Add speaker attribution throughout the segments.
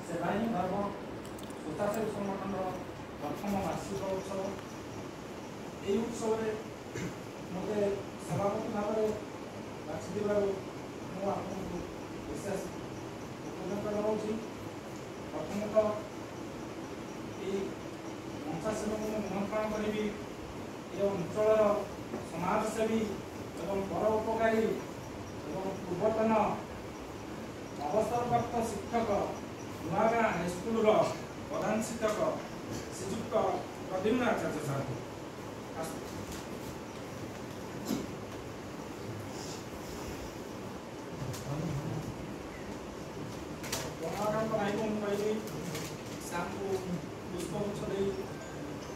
Speaker 1: सेवा ही धर्म स्वच्छासेवी संगठन प्रथम वार्षिक उत्सव यही उत्सव मत सभापति भाव में बाछी मुझे विशेष कृतज्ञता जनाऊँगी। प्रथमतः ये मंचासेवी को निमंत्रण करी ये अंचल समाजसेवी एवं परोपकारी एवं पूर्वतन अवसरप्राप्त शिक्षक नुआगाँ हाईस्कूल प्रधान शिक्षक श्रीजुक्त प्रद्युम्न आचार्य साहब कहली शाम को पुष्पगुच्छ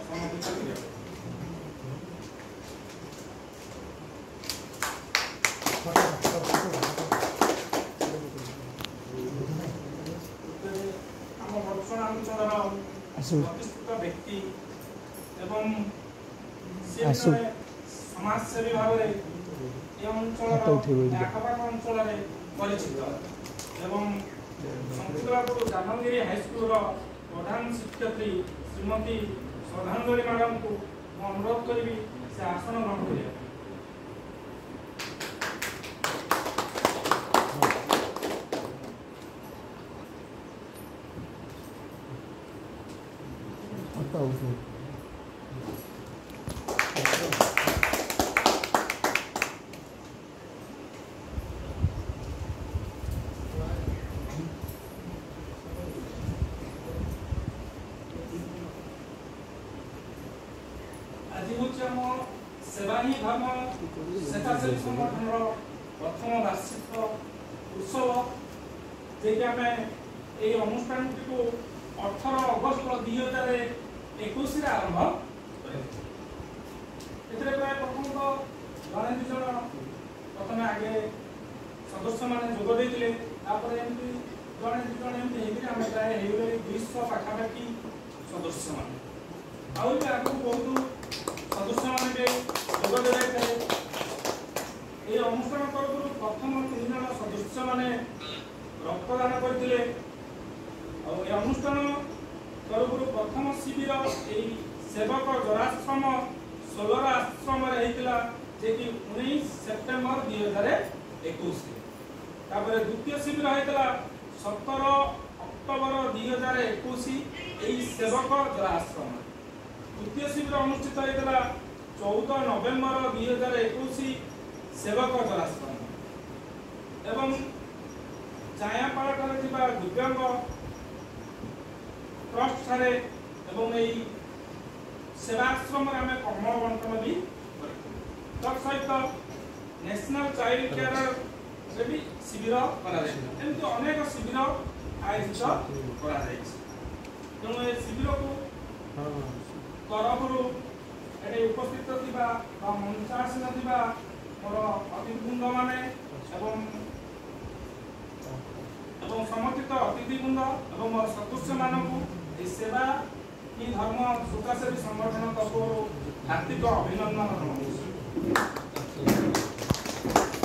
Speaker 1: समापित करें। प्रतिष्ठित व्यक्ति एवं समाजसेवी भाव में आखपाख अंचल परिचित एवं संतुलापुर जामगिरी हाईस्कूल प्रधान शिक्षयत्री श्रीमती श्रद्धांजलि मैडम को अनुरोध करी से आसन ग्रहण करें। आज हूँ सेवा ही धर्म स्वेच्छासेवी संगठन प्रथम वार्षिक उत्सव जे कि आम ये अनुष्ठान को 18 अगस्त 2021 आरंभ प्राय प्रथम तो जड़े दुज प्रथम आगे सदस्य मैंने जोग देते जड़े दुज आम प्राय 200 पाखापाखि सदस्य मान आगू बहुत सदस्य मैंने जोग दे अनुष्ठान तरफ प्रथम 3 जन सदस्य मैंने रक्तदान करते अनुष्ठान तरफ प्रथम शिविर यही सेवक जराश्रम 16 आश्रम जे कि 19 सेप्टेम्बर 2021 द्वितीय शिविर होता 17 अक्टोबर 2021 यही सेवक जराश्रम तृतीय शिविर अनुष्ठित होता 14 नवेम्बर 2021 सेवक जराश्रम एवं चायापाड़ दिव्यांग ट्रस्ट ठारे एवं यही सेवाश्रम आम कमल बंटन भी तत्सहित नेशनल चाइल्ड केयर भी शिविर एमती अनेक शिविर आयोजित कर शिविर को तरफ उपस्थित मंचासीन मोर अतिथिवृंद माने समर्थित अतिथिवृंद और मोर सदस्य मानू सेवा ही धर्म स्वेच्छासेवी संगठन तरफ हार्दिक अभिनंदन।